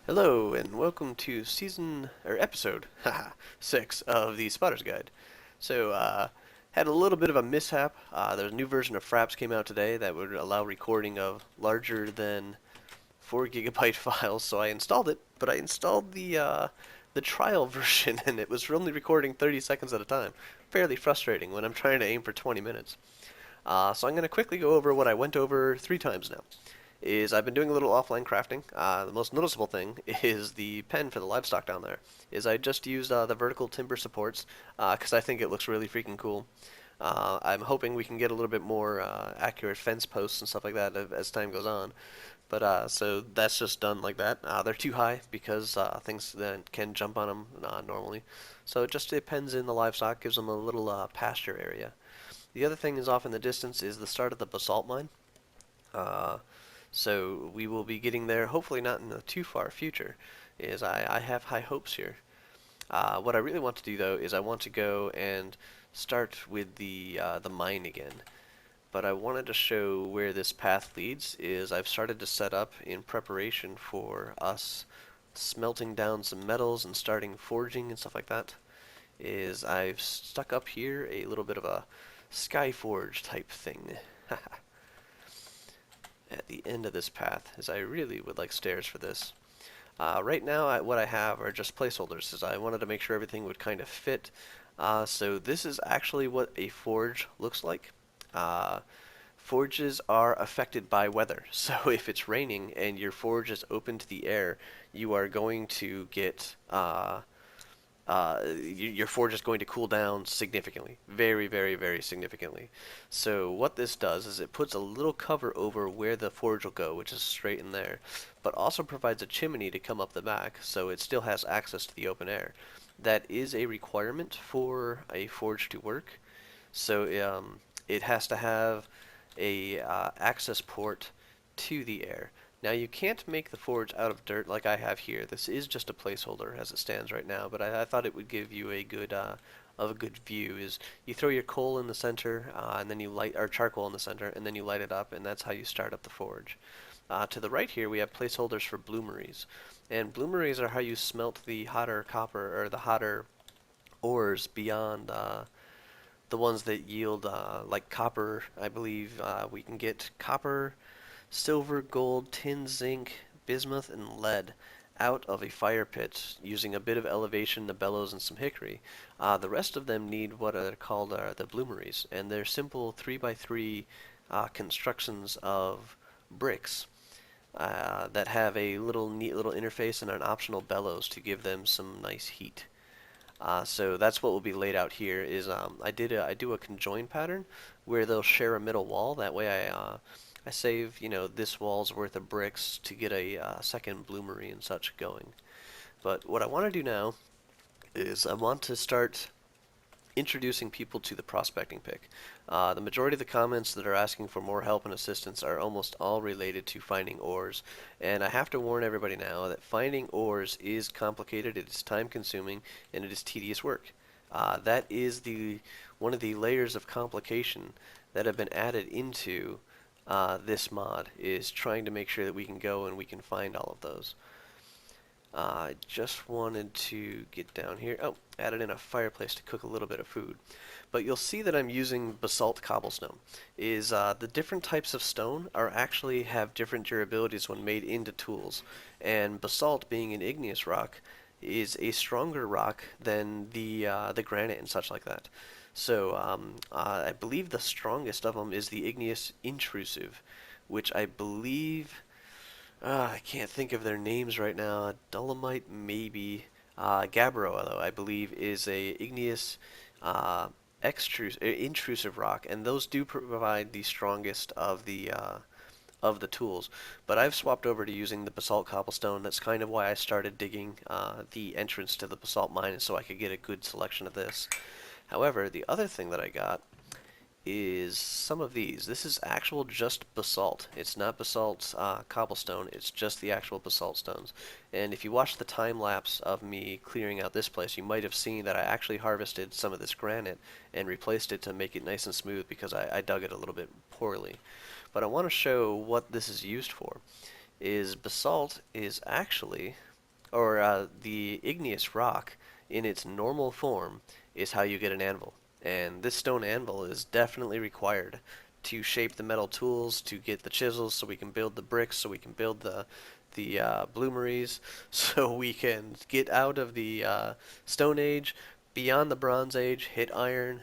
Hello and welcome to season or episode haha, 6 of the Spotter's Guide. Had a little bit of a mishap. There's a new version of Fraps came out today that would allow recording of larger than 4 gigabyte files. So I installed it, but I installed the trial version and it was only recording 30 seconds at a time. Fairly frustrating when I'm trying to aim for 20 minutes. So I'm going to quickly go over what I went over 3 times now. I've been doing a little offline crafting. The most noticeable thing is the pen for the livestock down there. I just used the vertical timber supports because I think it looks really freaking cool. I'm hoping we can get a little bit more accurate fence posts and stuff like that as time goes on. So that's just done like that. They're too high because things that can jump on them normally. So it just pens in the livestock, gives them a little pasture area. The other thing is off in the distance is the start of the basalt mine. Uh, so we will be getting there, hopefully not in the too far future. I have high hopes here. What I really want to do though is I want to go and start with the mine again. But I wanted to show where this path leads. I've started to set up in preparation for us smelting down some metals and starting forging and stuff like that. I've stuck up here a little bit of a Skyforge type thing. At the end of this path, as I really would like stairs for this. Right now, what I have are just placeholders, as I wanted to make sure everything would kind of fit. So this is actually what a forge looks like. Uh, Forges are affected by weather, so if it's raining and your forge is open to the air, you are going to get your forge is going to cool down significantly. Very, very, very significantly. So what this does is it puts a little cover over where the forge will go, which is straight in there, but also provides a chimney to come up the back, so it still has access to the open air. That is a requirement for a forge to work. It has to have a access port to the air. Now you can't make the forge out of dirt like I have here. This is just a placeholder as it stands right now, but I thought it would give you a good view. Is you throw your coal in the center, and then you light or charcoal in the center, and then you light it up, and that's how you start up the forge. To the right here we have placeholders for bloomeries, and bloomeries are how you smelt the hotter copper or the hotter ores beyond the ones that yield like copper. I believe we can get copper, silver, gold, tin, zinc, bismuth, and lead out of a fire pit using a bit of elevation, the bellows, and some hickory. The rest of them need what are called the bloomeries, and they're simple 3x3 constructions of bricks that have a little neat little interface and an optional bellows to give them some nice heat. So that's what will be laid out here. I do a conjoin pattern where they'll share a middle wall. That way I save this wall's worth of bricks to get a second bloomery and such going. But what I want to do now is I want to start introducing people to the prospecting pick. The majority of the comments that are asking for more help and assistance are almost all related to finding ores, and I have to warn everybody now that finding ores is complicated, it is time consuming, and it is tedious work. That is one of the layers of complication that have been added into this mod, is trying to make sure that we can go and we can find all of those. I just wanted to get down here. Oh, added in a fireplace to cook a little bit of food. But you'll see that I'm using basalt cobblestone. The different types of stone are actually have different durabilities when made into tools. And basalt, being an igneous rock, is a stronger rock than the granite and such like that. I believe the strongest of them is the igneous intrusive, which I believe I can't think of their names right now. Dolomite, maybe. Gabbro, though, I believe, is a igneous uh, intrusive rock, and those do provide the strongest of the tools. But I've swapped over to using the basalt cobblestone. That's kind of why I started digging the entrance to the basalt mine, so I could get a good selection of this. However, the other thing that I got is some of these. This is actual just basalt. It's not basalt cobblestone, it's just the actual basalt stones. And if you watch the time lapse of me clearing out this place, you might have seen that I actually harvested some of this granite and replaced it to make it nice and smooth because I dug it a little bit poorly. But I want to show what this is used for. Basalt is actually or the igneous rock in its normal form is how you get an anvil. And this stone anvil is definitely required to shape the metal tools, to get the chisels so we can build the bricks, so we can build the bloomeries, so we can get out of the Stone Age, beyond the Bronze Age, hit iron,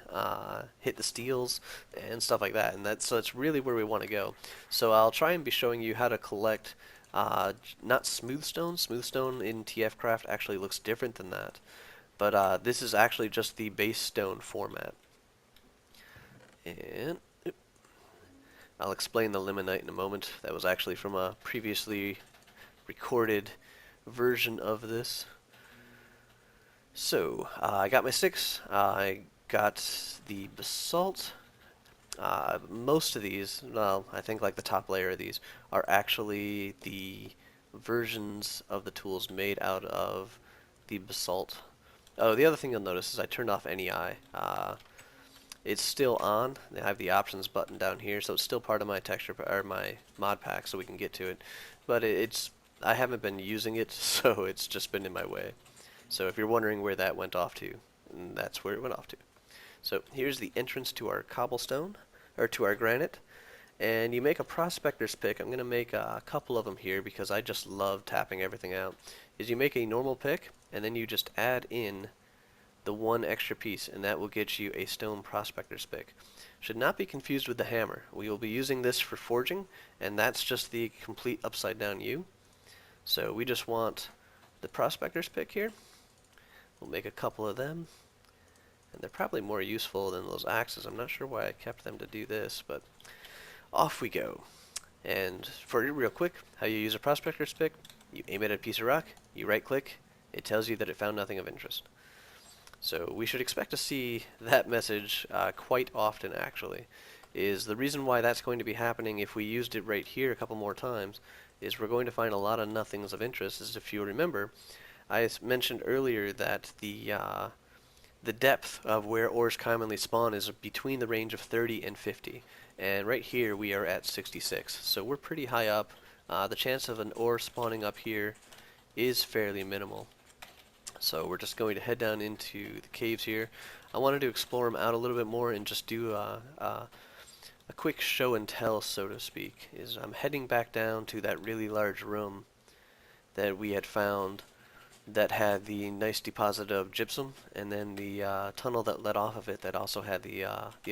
hit the steels, and stuff like that. And that's really where we want to go. So I'll try and be showing you how to collect not smooth stone. Smooth stone in TF Craft actually looks different than that. But this is actually just the base stone format. And I'll explain the limonite in a moment. That was actually from a previously recorded version of this. So, I got my six. I got the basalt. Most of these, well, I think like the top layer of these, are actually the versions of the tools made out of the basalt. Oh, the other thing you'll notice is I turned off NEI. It's still on. I have the options button down here, so it's still part of my texture or my mod pack, so we can get to it. But it's I haven't been using it, so it's just been in my way. So if you're wondering where that went off to, that's where it went off to. So here's the entrance to our cobblestone, or to our granite. And you make a prospector's pick. I'm going to make a couple of them here because I just love tapping everything out. Is you make a normal pick, and then you just add in the one extra piece, and that will get you a stone prospector's pick. Should not be confused with the hammer. We will be using this for forging, and that's just the complete upside down U. So we just want the prospector's pick here. We'll make a couple of them, and they're probably more useful than those axes. I'm not sure why I kept them to do this, but off we go. And for real quick, how you use a prospector's pick: you aim it at a piece of rock, you right click, it tells you that it found nothing of interest. So we should expect to see that message quite often, actually. Is the reason why that's going to be happening if we used it right here a couple more times is we're going to find a lot of nothings of interest. As if you remember, I mentioned earlier that the depth of where ores commonly spawn is between the range of 30 and 50. And right here we are at 66. So we're pretty high up. The chance of an ore spawning up here is fairly minimal. So we're just going to head down into the caves here. I wanted to explore them out a little bit more and just do a quick show and tell, so to speak. Is I'm heading back down to that really large room that we had found that had the nice deposit of gypsum, and then the tunnel that led off of it that also had the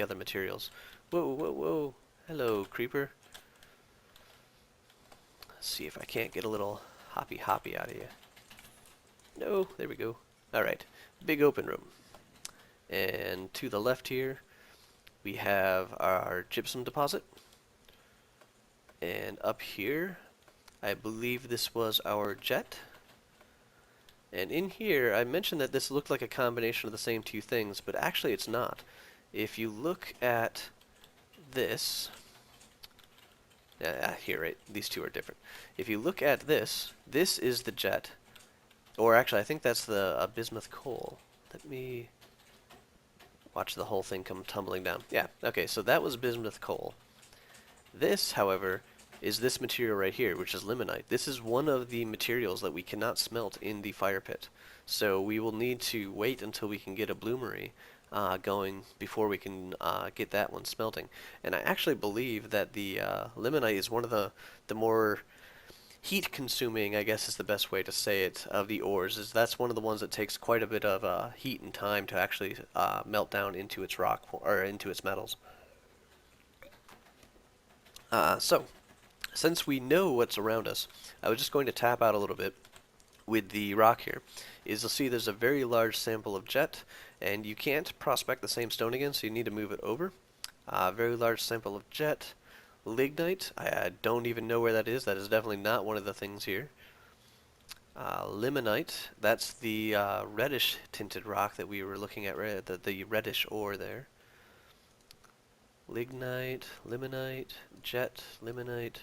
other materials. Whoa, whoa, whoa! Hello, creeper. Let's see if I can't get a little hoppy hoppy out of you. No, there we go. Alright, big open room. And to the left here, we have our gypsum deposit. And up here, I believe this was our jet. And in here, I mentioned that this looked like a combination of the same two things, but actually it's not. If you look at this, here, right, these two are different. If you look at this, this is the jet. Or actually, I think that's the bismuth coal. Let me watch the whole thing come tumbling down. Yeah, okay, so that was bismuth coal. This, however, is this material right here, which is limonite. This is one of the materials that we cannot smelt in the fire pit. So we will need to wait until we can get a bloomery going before we can get that one smelting. And I actually believe that the limonite is one of the more heat-consuming, I guess is the best way to say it, of the ores. Is that's one of the ones that takes quite a bit of heat and time to actually melt down into its rock or into its metals. So, since we know what's around us, I was just going to tap out a little bit with the rock here. Is you'll see there's a very large sample of jet, and you can't prospect the same stone again, so you need to move it over. Very large sample of jet. Lignite, I don't even know where that is. That is definitely not one of the things here. Limonite, that's the reddish tinted rock that we were looking at, the reddish ore there. Lignite, limonite, jet, limonite.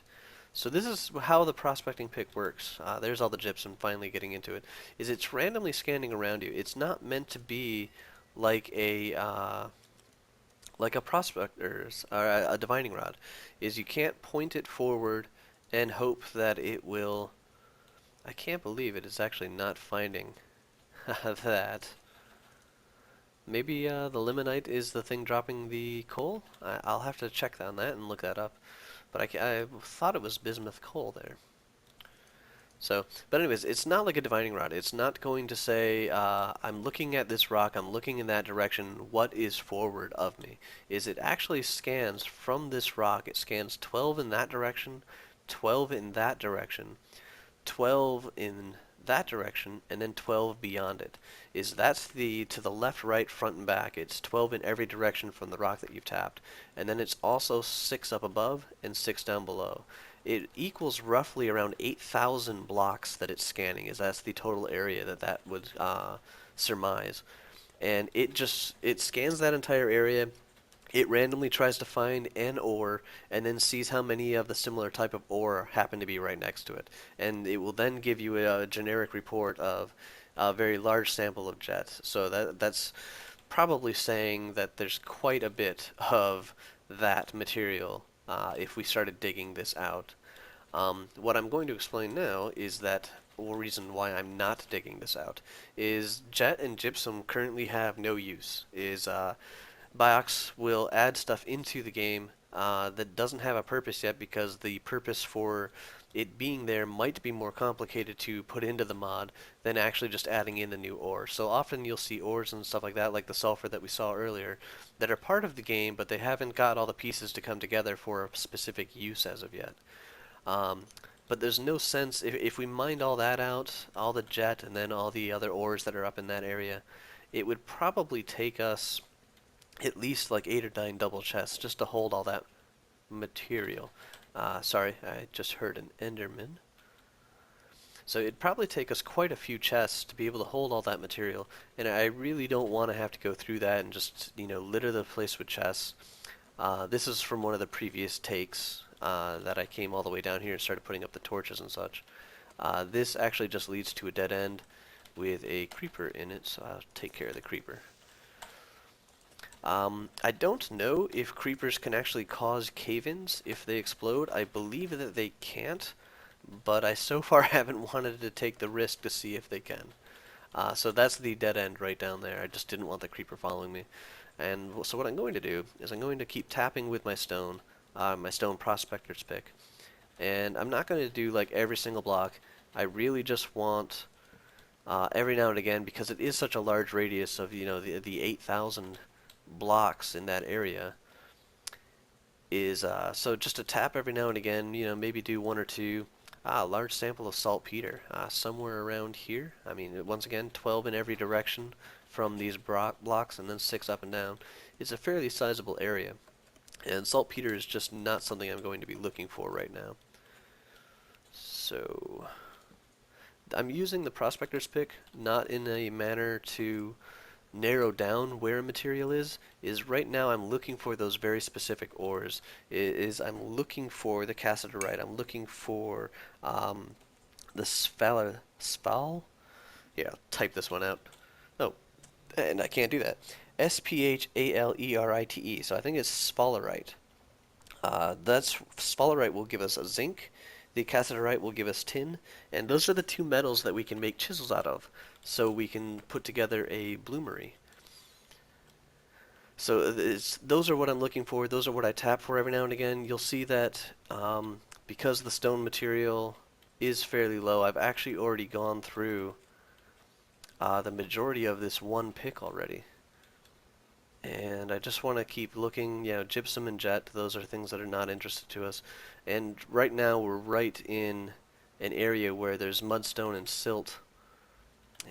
So this is how the prospecting pick works. There's all the gypsum finally getting into it. Is it's randomly scanning around you. It's not meant to be like a prospector's or a divining rod. Is you can't point it forward and hope that it will I can't believe it is actually not finding that. Maybe the limonite is the thing dropping the coal? I'll have to check on that and look that up. But I thought it was bismuth coal there. So, but anyways, it's not like a divining rod. It's not going to say, I'm looking at this rock, I'm looking in that direction, what is forward of me? It actually scans from this rock, it scans 12 in that direction, 12 in that direction, 12 in that direction, and then 12 beyond it. That's the to the left, right, front, and back. It's 12 in every direction from the rock that you've tapped. And then it's also 6 up above and 6 down below. It equals roughly around 8,000 blocks that it's scanning, as that's the total area that would surmise. And it scans that entire area. It randomly tries to find an ore and then sees how many of the similar type of ore happen to be right next to it. And it will then give you a generic report of a very large sample of jet. So that's probably saying that there's quite a bit of that material if we started digging this out. What I'm going to explain now is that the reason why I'm not digging this out is jet and gypsum currently have no use. Biox will add stuff into the game that doesn't have a purpose yet because the purpose for it being there might be more complicated to put into the mod than actually just adding in a new ore. So often you'll see ores and stuff like that, like the sulfur that we saw earlier, that are part of the game, but they haven't got all the pieces to come together for a specific use as of yet. Um, but there's no sense, if we mined all that out, all the jet and then all the other ores that are up in that area, it would probably take us at least like 8 or 9 double chests just to hold all that material. Sorry, I just heard an Enderman. So it'd probably take us quite a few chests to be able to hold all that material, and I really don't want to have to go through that and just, litter the place with chests. This is from one of the previous takes that I came all the way down here and started putting up the torches and such. This actually just leads to a dead end with a creeper in it, so I'll take care of the creeper. I don't know if creepers can actually cause cave-ins if they explode. I believe that they can't, but I so far haven't wanted to take the risk to see if they can. So that's the dead end right down there. I just didn't want the creeper following me. And so what I'm going to do is I'm going to keep tapping with my stone prospector's pick. And I'm not going to do like every single block. I really just want every now and again, because it is such a large radius of the 8,000 blocks in that area, is so just to tap every now and again, maybe do 1 or 2. Large sample of saltpeter somewhere around here. I mean, once again, 12 in every direction from these blocks and then 6 up and down. It's a fairly sizable area, and saltpeter is just not something I'm going to be looking for right now. So I'm using the prospector's pick not in a manner to narrow down where a material is right now I'm looking for those very specific ores. I'm looking for the cassiterite. I'm looking for the spal. Yeah, I'll type this one out. Oh, and I can't do that. Sphalerite. So I think it's sphalerite. That's sphalerite will give us a zinc. The cassiterite will give us tin, and those are the 2 metals that we can make chisels out of, so we can put together a bloomery. So those are what I'm looking for. Those are what I tap for every now and again. You'll see that because the stone material is fairly low, I've actually already gone through the majority of this one pick already. And I just want to keep looking, gypsum and jet, those are things that are not interested to us. And right now we're right in an area where there's mudstone and silt.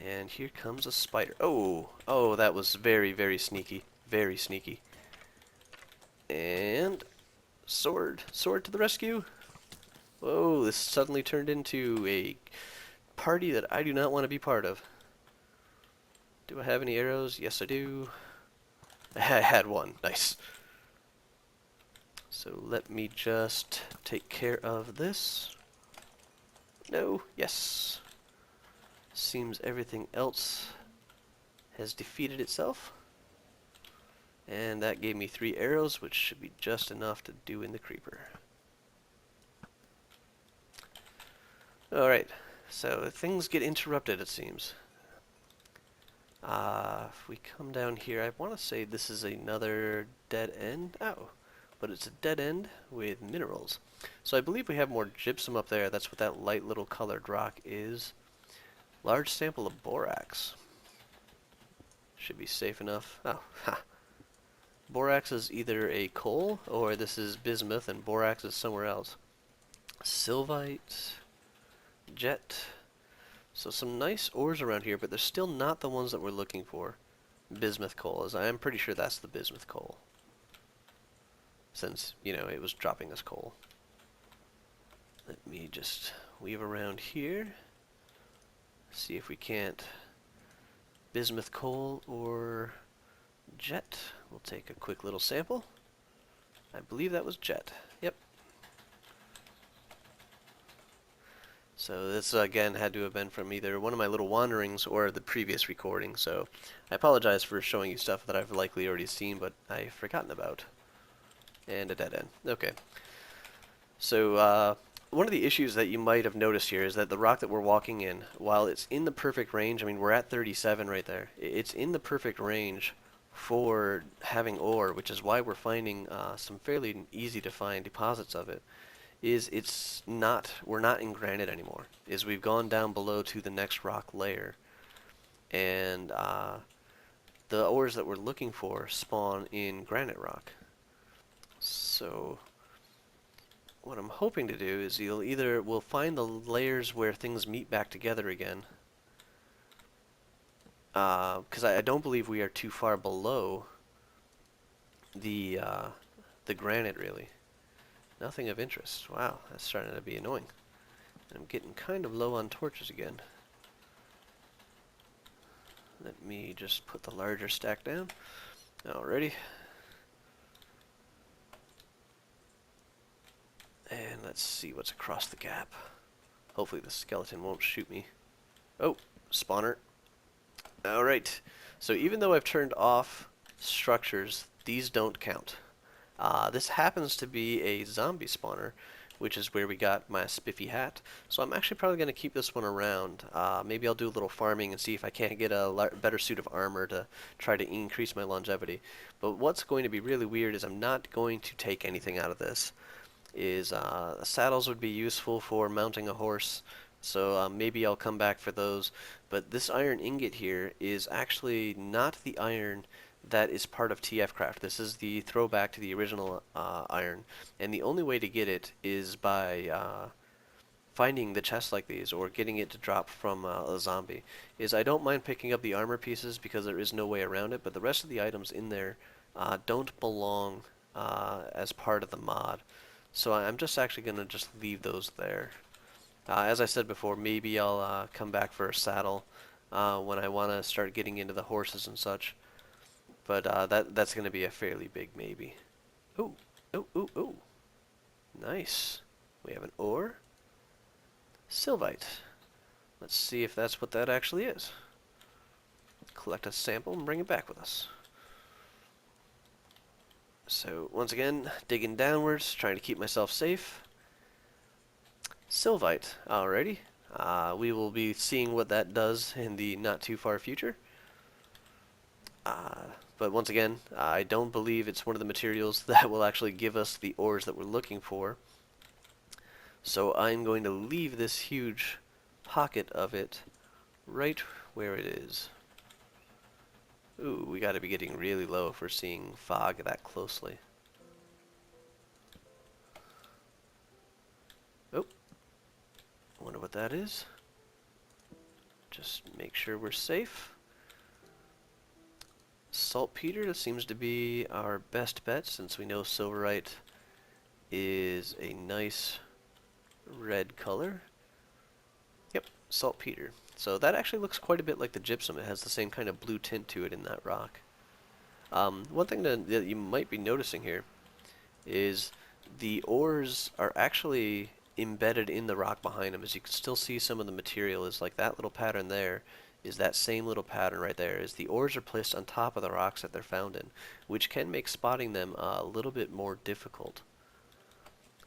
And here comes a spider. Oh, that was very, very sneaky. Very sneaky. And sword to the rescue. Whoa, this suddenly turned into a party that I do not want to be part of. Do I have any arrows? Yes, I do. I had one. Nice. So let me just take care of this. No, yes. Seems everything else has defeated itself. And that gave me 3 arrows, which should be just enough to do in the creeper. Alright, So things get interrupted, it seems. If we come down here, I want to say this is another dead end. Oh, but it's a dead end with minerals. So I believe we have more gypsum up there. That's what that light little colored rock is. Large sample of borax. Should be safe enough. Oh, ha. Borax is either a coal or this is bismuth and borax is somewhere else. Sylvite, jet. So some nice ores around here, but they're still not the ones that we're looking for. Bismuth coal, as I'm pretty sure that's the bismuth coal. Since, you know, it was dropping us coal. Let me just weave around here. See if we can't bismuth coal or jet. We'll take a quick little sample. I believe that was jet. Yep. So this again had to have been from either one of my little wanderings or the previous recording. So I apologize for showing you stuff that I've likely already seen but I've forgotten about. And a dead end. Okay. So one of the issues that you might have noticed here is that the rock that we're walking in, while it's in the perfect range, I mean we're at 37 right there, it's in the perfect range for having ore, which is why we're finding some fairly easy to find deposits of it, is we're not in granite anymore, is we've gone down below to the next rock layer, and the ores that we're looking for spawn in granite rock. So what I'm hoping to do is we'll find the layers where things meet back together again, because I don't believe we are too far below the granite really. Nothing of interest. Wow, that's starting to be annoying. I'm getting kind of low on torches again. Let me just put the larger stack down. Alrighty. And let's see what's across the gap. Hopefully the skeleton won't shoot me. Oh, spawner. Alright. So even though I've turned off structures, these don't count. This happens to be a zombie spawner, which is where we got my spiffy hat. So I'm actually probably going to keep this one around. Maybe I'll do a little farming and see if I can't get a better suit of armor to try to increase my longevity. But what's going to be really weird is I'm not going to take anything out of this. Saddles would be useful for mounting a horse, so maybe I'll come back for those. But this iron ingot here is actually not the iron that is part of TF Craft. This is the throwback to the original iron, and the only way to get it is by finding the chests like these or getting it to drop from a zombie. I don't mind picking up the armor pieces because there is no way around it, but the rest of the items in there don't belong as part of the mod. So I'm just actually going to just leave those there. As I said before, maybe I'll come back for a saddle when I want to start getting into the horses and such. But that's going to be a fairly big maybe. Ooh, ooh, ooh, ooh. Nice. We have an ore. Sylvite. Let's see if that's what that actually is. Collect a sample and bring it back with us. So once again, digging downwards, trying to keep myself safe. Sylvite. Alrighty. We will be seeing what that does in the not too far future. But once again, I don't believe it's one of the materials that will actually give us the ores that we're looking for. So I'm going to leave this huge pocket of it right where it is. Ooh, we gotta be getting really low if we're seeing fog that closely. Oh, wonder what that is. Just make sure we're safe. Saltpeter, that seems to be our best bet since we know silverite is a nice red color. Yep, saltpeter. So that actually looks quite a bit like the gypsum. It has the same kind of blue tint to it in that rock. One thing that you might be noticing here is the ores are actually embedded in the rock behind them. As you can still see, some of the material is like that little pattern there is that same little pattern right there, is the ores are placed on top of the rocks that they're found in, which can make spotting them a little bit more difficult.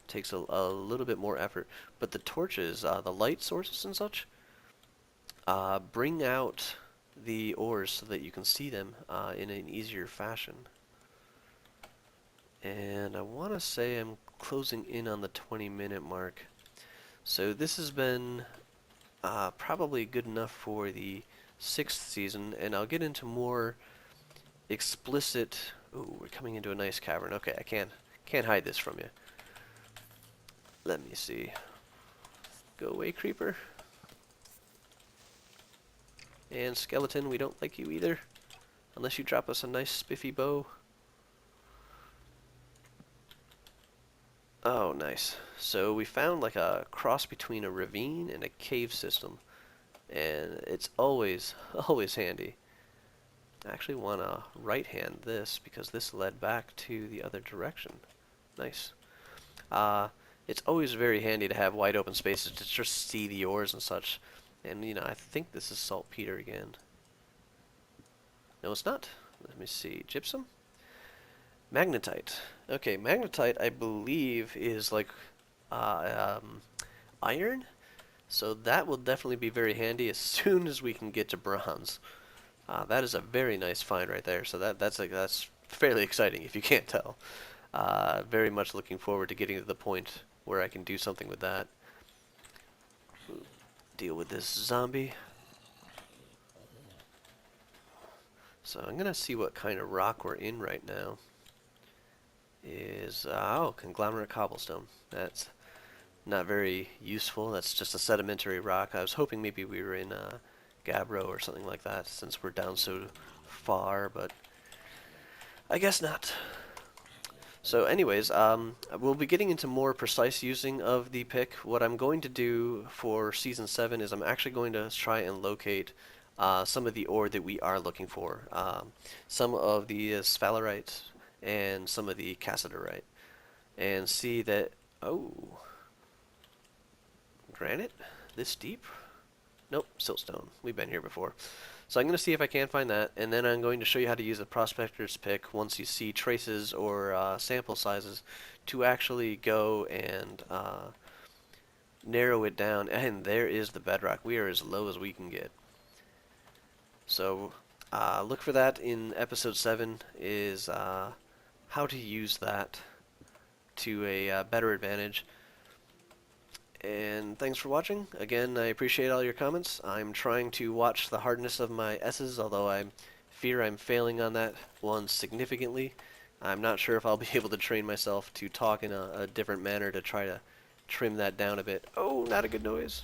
Takes a little bit more effort, but the torches, the light sources and such, bring out the ores so that you can see them in an easier fashion. And I want to say I'm closing in on the 20-minute mark. So this has been probably good enough for the 6th season, and I'll get into more explicit... Ooh, we're coming into a nice cavern. Okay, I can't hide this from you. Let me see. Go away, creeper. And skeleton, we don't like you either. Unless you drop us a nice spiffy bow. Oh, nice. So we found like a cross between a ravine and a cave system. And it's always handy. I actually want to right-hand this because this led back to the other direction. Nice. It's always very handy to have wide open spaces to just see the ores and such. And, you know, I think this is saltpeter again. No, it's not. Let me see. Gypsum? Magnetite. Okay, magnetite, I believe, is like iron. So that will definitely be very handy as soon as we can get to bronze. That is a very nice find right there. So that's fairly exciting if you can't tell. Very much looking forward to getting to the point where I can do something with that. Deal with this zombie. So I'm gonna see what kind of rock we're in right now. Is oh, conglomerate cobblestone. That's not very useful. That's just a sedimentary rock. I was hoping maybe we were in Gabbro or something like that, since we're down so far, but I guess not. So anyways, we'll be getting into more precise using of the pick. What I'm going to do for Season 7 is I'm actually going to try and locate some of the ore that we are looking for. Some of the sphalerite and some of the cassiterite. And see that, oh, granite? This deep? Nope, siltstone. We've been here before. So I'm going to see if I can find that, and then I'm going to show you how to use a prospector's pick once you see traces or sample sizes to actually go and narrow it down. And there is the bedrock. We are as low as we can get. So look for that in episode 7 is how to use that to a better advantage. And thanks for watching. Again, I appreciate all your comments. I'm trying to watch the hardness of my S's, although I fear I'm failing on that one significantly. I'm not sure if I'll be able to train myself to talk in a different manner to try to trim that down a bit. Oh, not a good noise.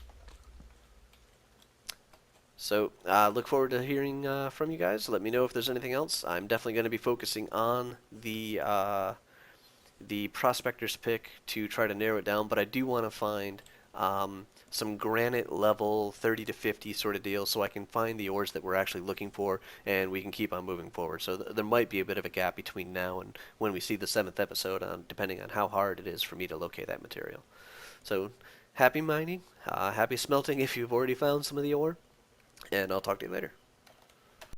So, look forward to hearing from you guys. Let me know if there's anything else. I'm definitely going to be focusing on the prospector's pick to try to narrow it down, but I do want to find some granite level 30 to 50 sort of deal so I can find the ores that we're actually looking for and we can keep on moving forward. So there might be a bit of a gap between now and when we see the 7th episode, depending on how hard it is for me to locate that material. So happy mining, happy smelting if you've already found some of the ore, and I'll talk to you later.